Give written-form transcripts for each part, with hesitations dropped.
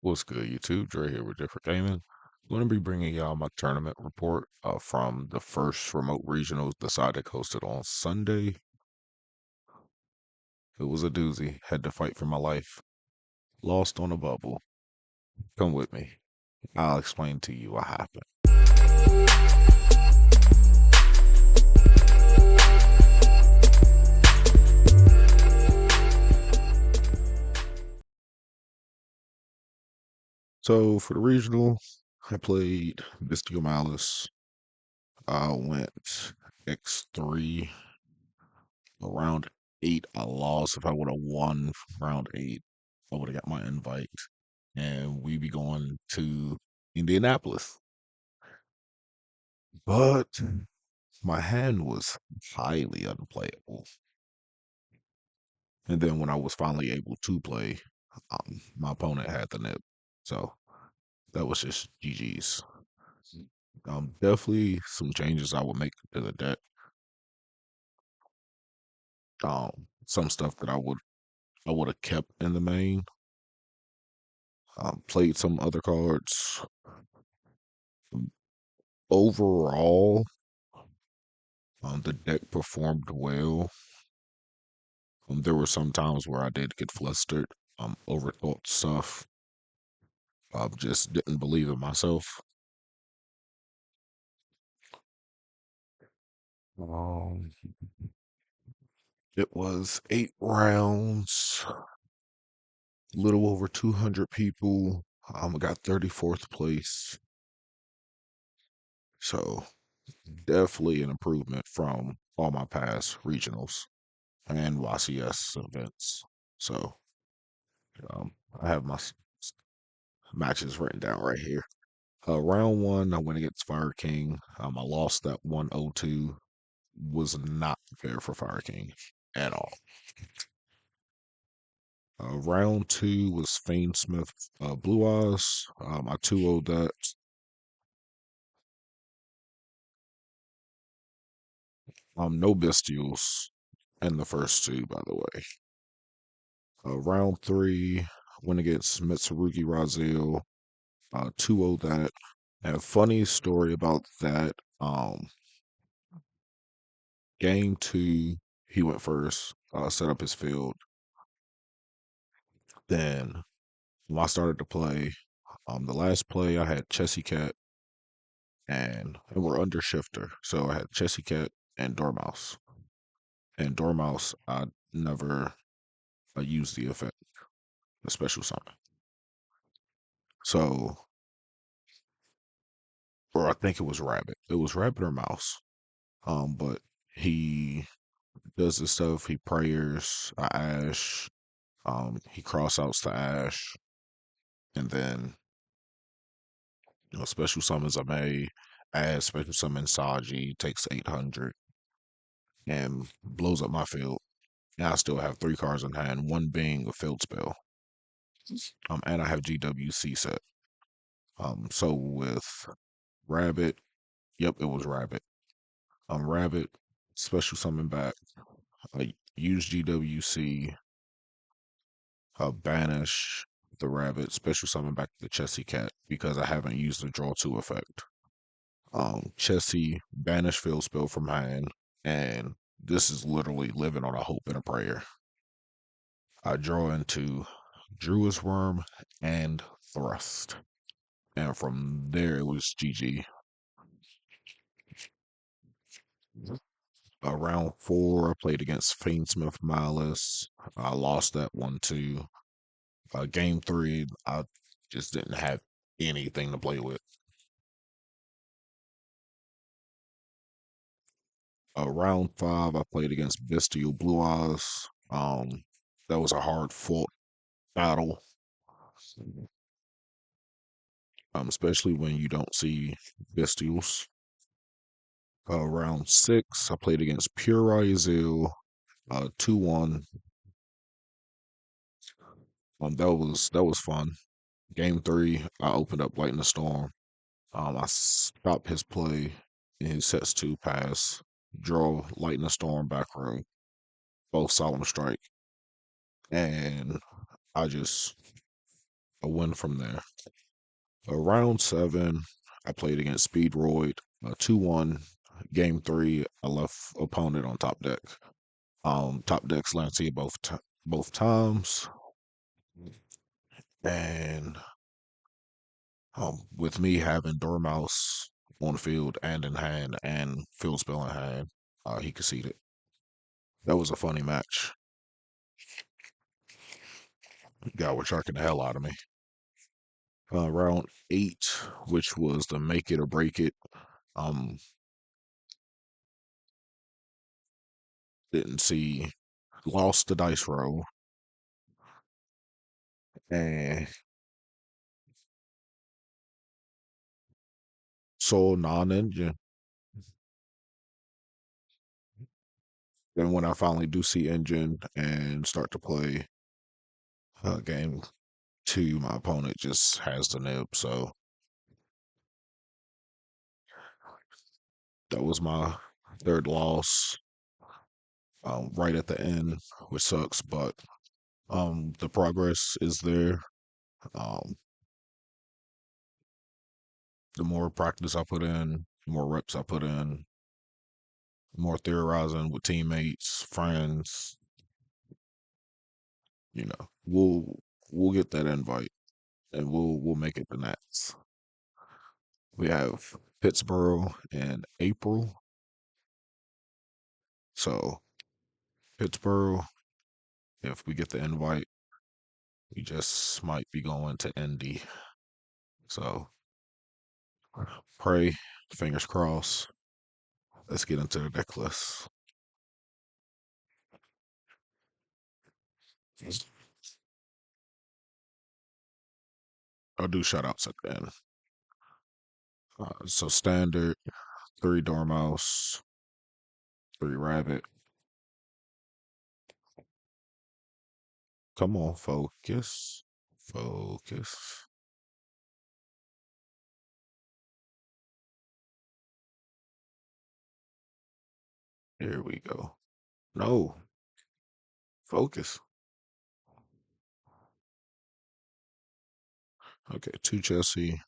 What's good, YouTube? Dre here with Different Gaming. I'm going to be bringing y'all my tournament report from the first remote regionals the SUDA hosted on Sunday. It was a doozy. Had to fight for my life. Lost on a bubble. Come with me. I'll explain to you what happened. So for the regional, I played Bestial Malice. I went X3 around 8. I lost. If I would have won round 8, I would have got my invite. And we be going to Indianapolis. But my hand was highly unplayable. And then when I was finally able to play, my opponent had the nip. So that was just GG's. Definitely some changes I would make to the deck. Some stuff that I would have kept in the main. Played some other cards. Overall, the deck performed well. There were some times where I did get flustered, overthought stuff. Just didn't believe in myself. Um, it was 8 rounds, a little over 200 people. I got 34th place. So definitely an improvement from all my past regionals and YCS events. So um, I have my matches written down right here. Round one, I went against Fire King. I lost that 102. Was not prepared for Fire King at all. Round two was Fane Smith Blue Eyes. I 2-0'd that. No Bestials in the first two, by the way. Round three, went against Mitsurugi Razil. 2-0'd that. And a funny story about that. Game two, he went first, set up his field. Then when I started to play, the last play I had Chessy Cat and we're under shifter. So I had Chessy Cat and Dormouse. And Dormouse, I never used the effect, the special summon. So, or I think it was Rabbit. It was Rabbit or Mouse. But he does this stuff. He prayers Ash. He cross outs to Ash, and then special summons I may add special summon Saji, takes 800 and blows up my field. Now I still have 3 cards in hand, one being a field spell. And I have GWC set. So with Rabbit, yep, it was Rabbit. Rabbit, special summon back. I use GWC, banish the Rabbit, special summon back the Chessy Cat because I haven't used the draw 2 effect. Chessy, banish field spell from hand, and this is literally living on a hope and a prayer. I draw into Druid's Worm and Thrust. And from there, it was GG. Round four, I played against Fiendsmith Malice. I lost that one too. Game three, I just didn't have anything to play with. Round five, I played against Bestial Blue Eyes. That was a hard fought battle, especially when you don't see Bestials. Round six, I played against Pure Ryzel, 2-1. That was fun. Game three, I opened up Lightning Storm. I stopped his play in his sets two pass, draw Lightning Storm back row, both Solemn Strike, and I just a win from there. Round seven, I played against Speedroid, 2-1. Game three, I left opponent on top deck. Top deck's Lancia both times, and with me having Dormouse on the field and in hand and field spell in hand, he conceded. That was a funny match. Guy was sharking the hell out of me. Round eight, which was the make it or break it. Um, didn't see, lost the dice roll and saw non-engine. Then when I finally do see engine and start to play game two, my opponent just has the nib. So that was my third loss, right at the end, which sucks, but the progress is there. Um, the more practice I put in, the more reps I put in, more theorizing with teammates, friends, we'll get that invite and we'll make it the Nats. We have Pittsburgh in April. So Pittsburgh, if we get the invite, we just might be going to Indy. So pray, fingers crossed. Let's get into the deck list. I'll do shout outs at the end. So standard, 3 Dormouse, 3 Rabbit. Come on, focus. Focus. Here we go. No, focus. Okay, 2 Jesse,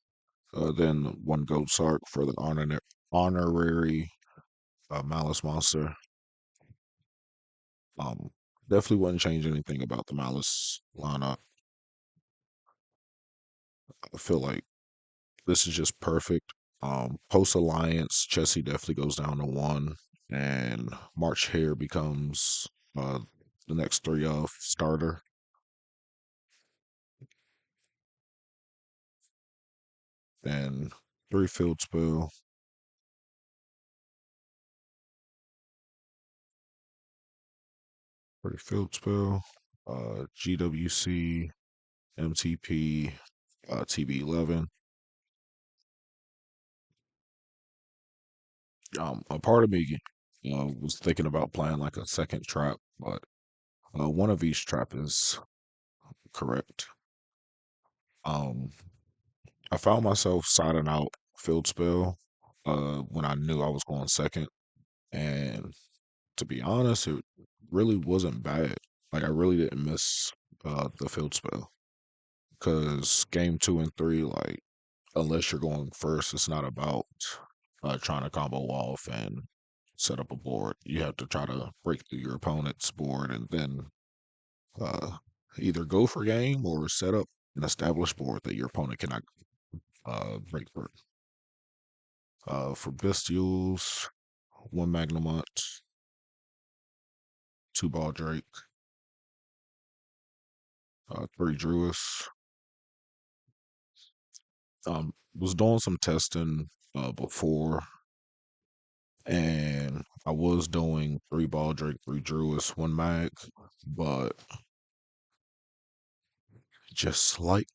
then 1 Gold Sark for the honorary Malice Monster. Um, Definitely wouldn't change anything about the Malice lineup. I feel like this is just perfect. Post Alliance, Chessie definitely goes down to 1, and March Hare becomes the next 3 of starter. Then 3 Field Spell, 3 Field Spell, GWC, MTP, TB11. A part of me was thinking about playing like a second trap, but one of each trap is correct. Um, I found myself siding out field spell when I knew I was going second, and to be honest, it really wasn't bad. Like I really didn't miss the field spell because game 2 and 3, like unless you're going first, it's not about trying to combo off and set up a board. You have to try to break through your opponent's board and then uh, either go for game or set up an established board that your opponent cannot break through. For Bestials, 1 Magnemite, 2 Ball Drake, 3 Druis. Was doing some testing before, and I was doing 3 Ball Drake, 3 Druis, 1 Mag, but just like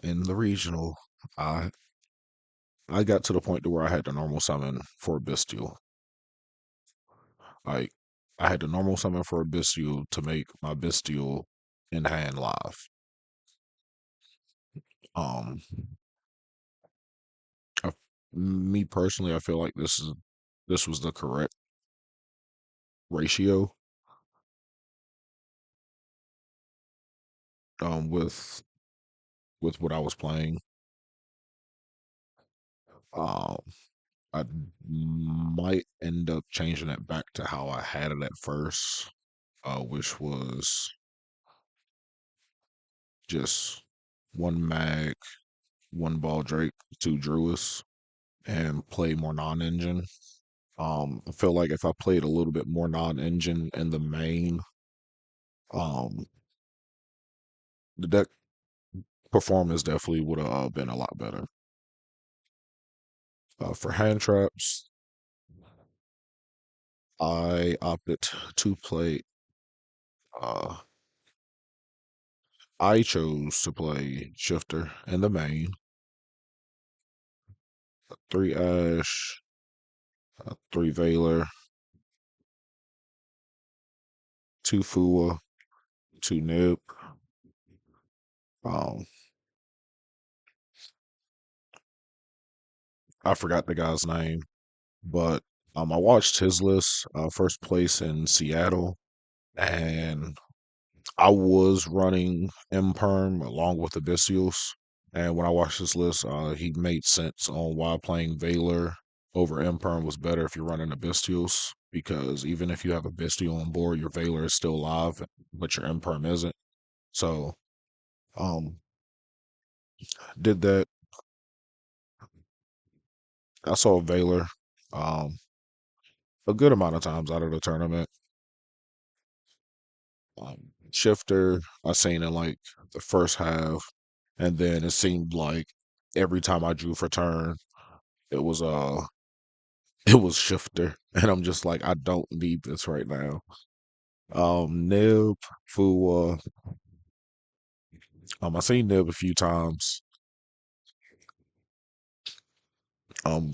in the regional, I I got to the point to where I had to normal summon for a Bestial. Like I had to normal summon for a Bestial to make my Bestial in hand live. Um, I, Me personally, I feel like this was the correct ratio. with what I was playing. Um, I might end up changing it back to how I had it at first, which was just one mag, one ball Drake, two Druids, and play more non-engine. I feel like if I played a little bit more non-engine in the main, um, the deck performance definitely would have been a lot better. For hand traps, I opted to play. Uh, I chose to play Shifter in the main, three Ash, three Veiler, two Fua, two Nib. Um, I forgot the guy's name, but I watched his list, first place in Seattle, and I was running Imperm along with Abyssios. And when I watched this list, he made sense on why playing Valor over Imperm was better if you're running Abyssios. Because even if you have Abyssio on board, your Valor is still alive, but your Imperm isn't. So, um, did that. I saw Valor a good amount of times out of the tournament. Shifter, I seen in like the first half, and then it seemed like every time I drew for turn, it was it was Shifter, and I'm just like, I don't need this right now. Nib, Fua, I seen Nib a few times. Um,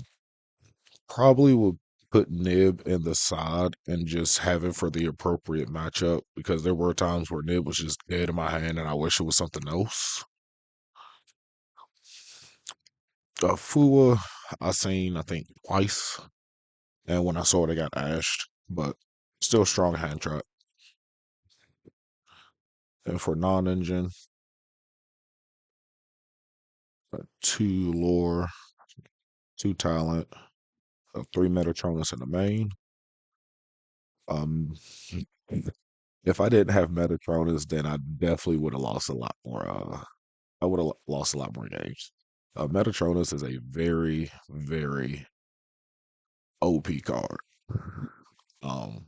Probably would put Nib in the side and just have it for the appropriate matchup because there were times where Nib was just dead in my hand, and I wish it was something else. Fua, I seen I think twice, and when I saw it, I got ashed, but still strong hand trap. And for non-engine, two lore, two talent, three Metatronus in the main. Um, if I didn't have Metatronus, then I definitely would have lost a lot more. I would have lost a lot more games. Metatronus is a very, very OP card. Um,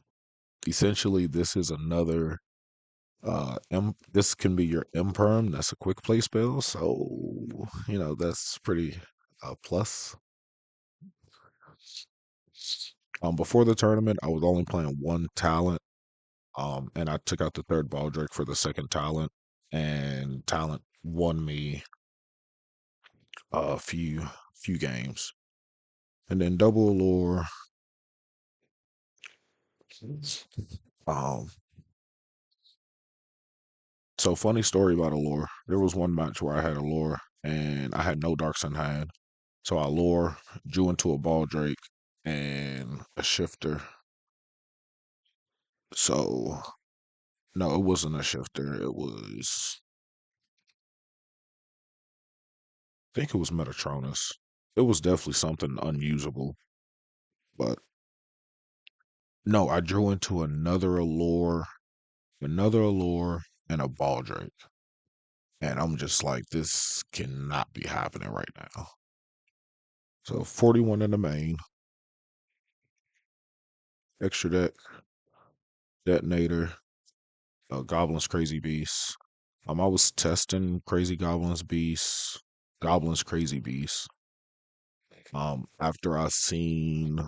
Essentially, this is another. This can be your imperm. That's a quick play spell, so that's pretty plus. Before the tournament, I was only playing one talent. And I took out the third ball drake for the second talent, and talent won me a few games. And then double lore. Um, so funny story about a lore. There was one match where I had a lore and I had no darks in hand. So I lore, drew into a ball drake and a shifter. So no, it wasn't a shifter. I think it was Metatronus. It was definitely something unusable. But no, I drew into another allure, and a ball drake. And I'm just like, this cannot be happening right now. So 41 in the main, extra deck, detonator, goblins crazy beast. I was testing crazy goblins crazy beast. After I seen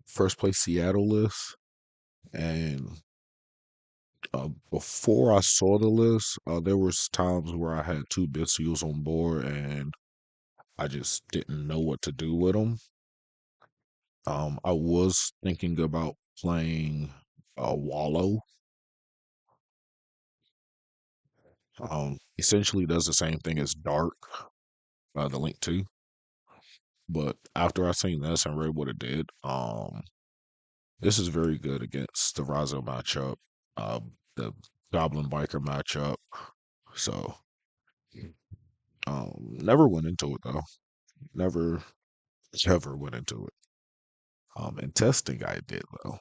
first place Seattle list, and before I saw the list, there was times where I had two Bystials on board, and I just didn't know what to do with them. I was thinking about playing Wallow. Essentially does the same thing as Dark, the Link 2. But after I seen this and read what it did, this is very good against the Razo matchup. The Goblin Biker matchup. So never went into it though. Never ever went into it. In testing I did though.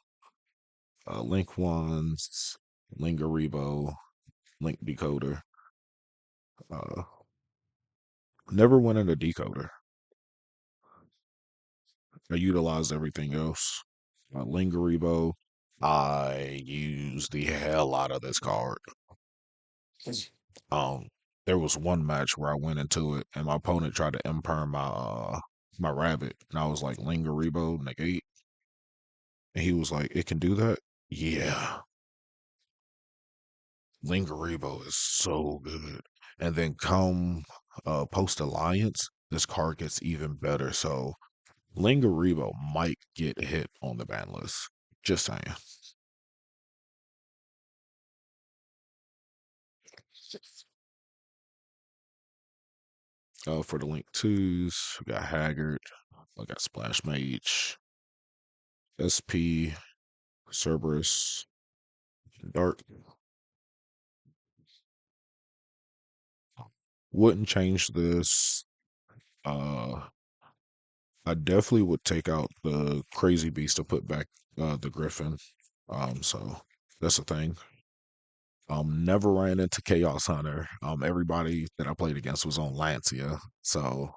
Link ones, Lingaribo, Link decoder. Uh Never went into decoder. I utilized everything else. Lingaribo, I used the hell out of this card. Um, there was one match where I went into it and my opponent tried to imperm my rabbit, and I was like Lingaribo negate, and he was like, "It can do that." Yeah, Lingaribo is so good. And then come post alliance, this card gets even better. So Lingaribo might get hit on the ban list. Just saying. For the Link 2s, we got Haggard, I got Splash Mage, SP, Cerberus, Dark. Wouldn't change this. Uh, I definitely would take out the Crazy Beast to put back the Griffin. So that's the thing. Never ran into Chaos Hunter. Everybody that I played against was on Lancia, so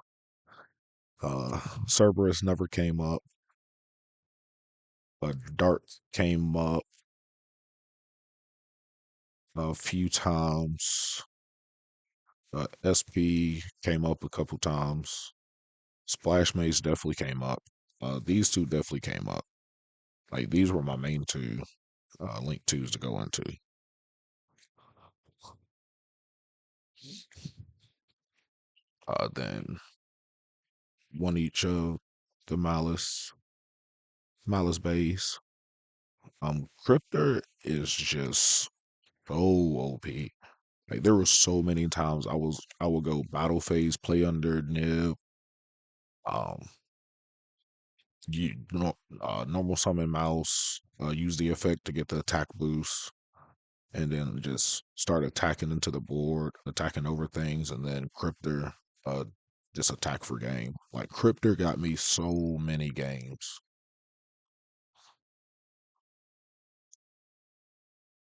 Cerberus never came up. Dark came up a few times. SP came up a couple times. Splash Maze definitely came up. These two definitely came up. Like these were my main two Link twos to go into. Then one each of the Malice base. Cryptor is just so OP. Like there were so many times I would go battle phase, play under nib, um, normal summon mouse, use the effect to get the attack boost, and then just start attacking into the board, attacking over things, and then Cryptor, uh, just attack for game. Like Cryptor got me so many games,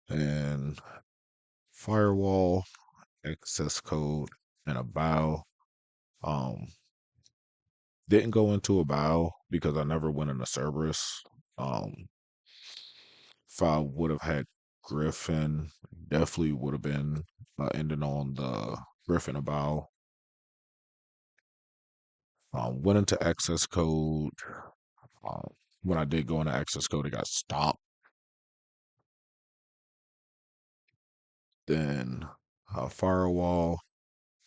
and firewall, access code, and a bow. Um, didn't go into a bow because I never went in a Cerberus. Um, if I would have had Griffin, definitely would have been ending on the Griffin a bow. Went into access code. Um, when I did go into access code, it got stopped. Then firewall.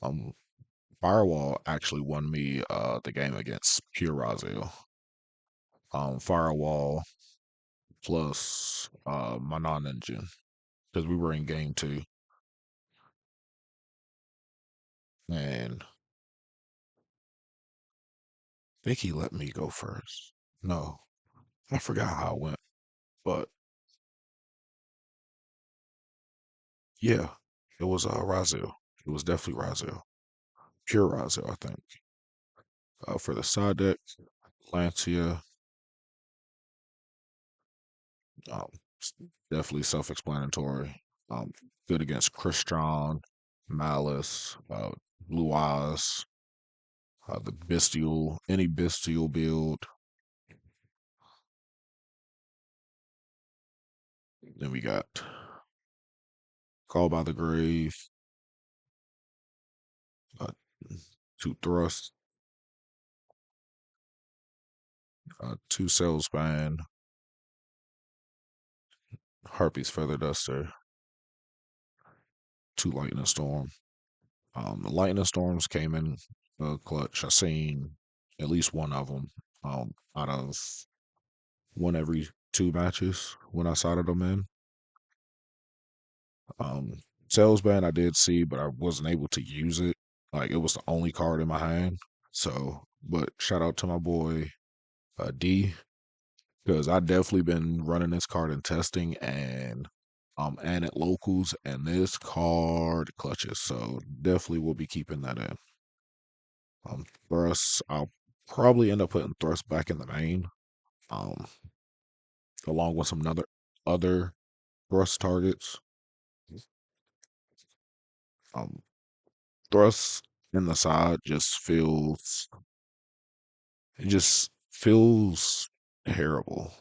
Um, firewall actually won me the game against Pure Raziel. Firewall plus my non-engine because we were in game two, and I think he let me go first. No, I forgot how it went, but yeah, it was Raziel. It was definitely Raziel, pure Raziel, I think. For the side deck, Lancia, um, definitely self-explanatory. Um, Good against Crystron, Malice, Blue Eyes, the Bestial, any Bestial build. Then we got Call by the Grave, uh, two Thrust, two Sailspan, Harpy's Feather Duster, two Lightning Storm. The Lightning Storms came in clutch. I seen at least one of them out of one every two matches when I sided them in. Salesman I did see, but I wasn't able to use it. Like it was the only card in my hand. So, but shout out to my boy D because I definitely been running this card in testing, and and at locals, and this card clutches. So definitely will be keeping that in. Thrust, I'll probably end up putting thrust back in the main, um, along with some other thrust targets. Um, Thrust in the side just feels terrible.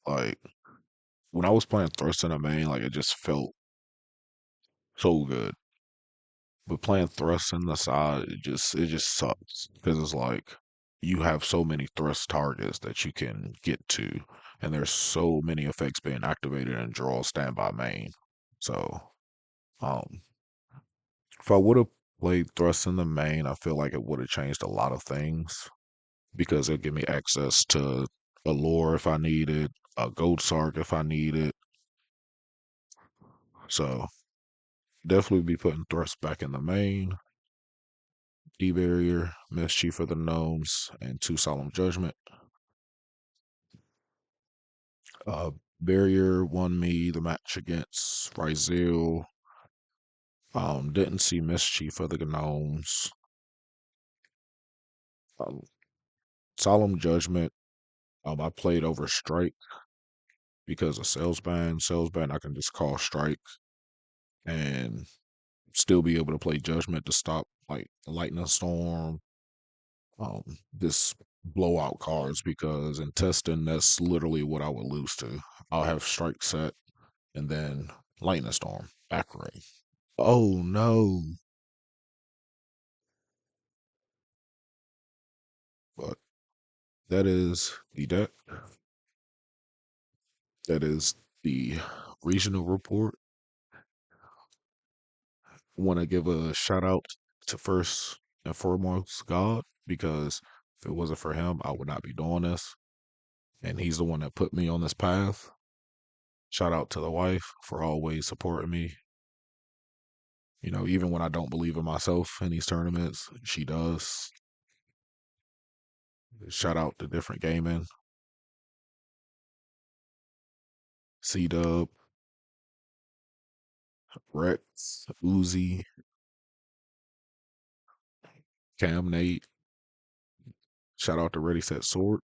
Like when I was playing thrust in the main, like it just felt so good. But playing thrust in the side, it just sucks because it's like you have so many thrust targets that you can get to, and there's so many effects being activated in draw standby main. So, um, if I would have played thrust in the main, I feel like it would have changed a lot of things because it'll give me access to a lore if I need it, a gold sark if I need it. So definitely be putting thrust back in the main. D barrier, mischief of the gnomes, and two solemn judgment. Uh, barrier won me the match against Rizal. Didn't see mischief of the gnomes. Um, solemn judgment. I played over strike because of salesman. Salesman, I can just call strike and still be able to play judgment to stop like lightning storm, um, this blowout cards because in testing that's literally what I would lose to. I'll have strike set and then lightning storm back ring. Oh no! But that is the deck. That is the regional report. Want to give a shout out to first and foremost God because if it wasn't for him, I would not be doing this. And he's the one that put me on this path. Shout out to the wife for always supporting me. You know, even when I don't believe in myself in these tournaments, she does. Shout out to different gaming, C Dub, Rex, Uzi, Cam Nate. Shout out to Ready Set Sword.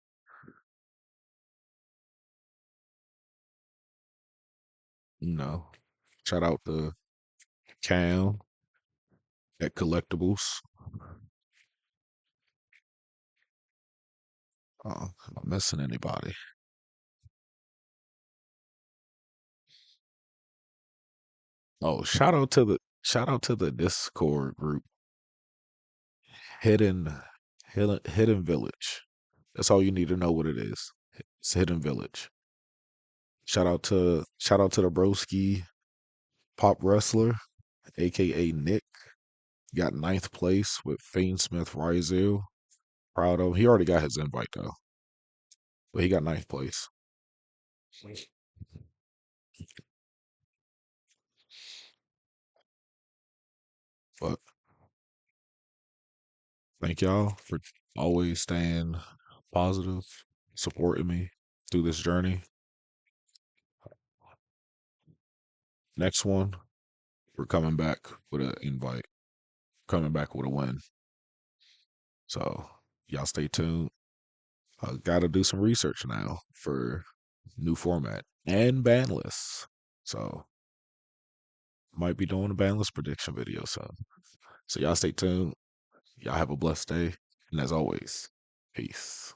You know, shout out to Cam at Collectibles. Am I missing anybody? Oh, shout out to the Discord group, Hidden Hidden Village. That's all you need to know what it is. It's Hidden Village. Shout out to the broski pop wrestler, aka Nick. Got ninth place with Fane Smith Rizal. Proud of him. He already got his invite though, but he got ninth place. But thank y'all for always staying positive, supporting me through this journey. Next one, we're coming back with an invite, coming back with a win. So y'all stay tuned. Got to do some research now for new format and ban lists. So might be doing a ban list prediction video soon. So y'all stay tuned. Y'all have a blessed day. And as always, peace.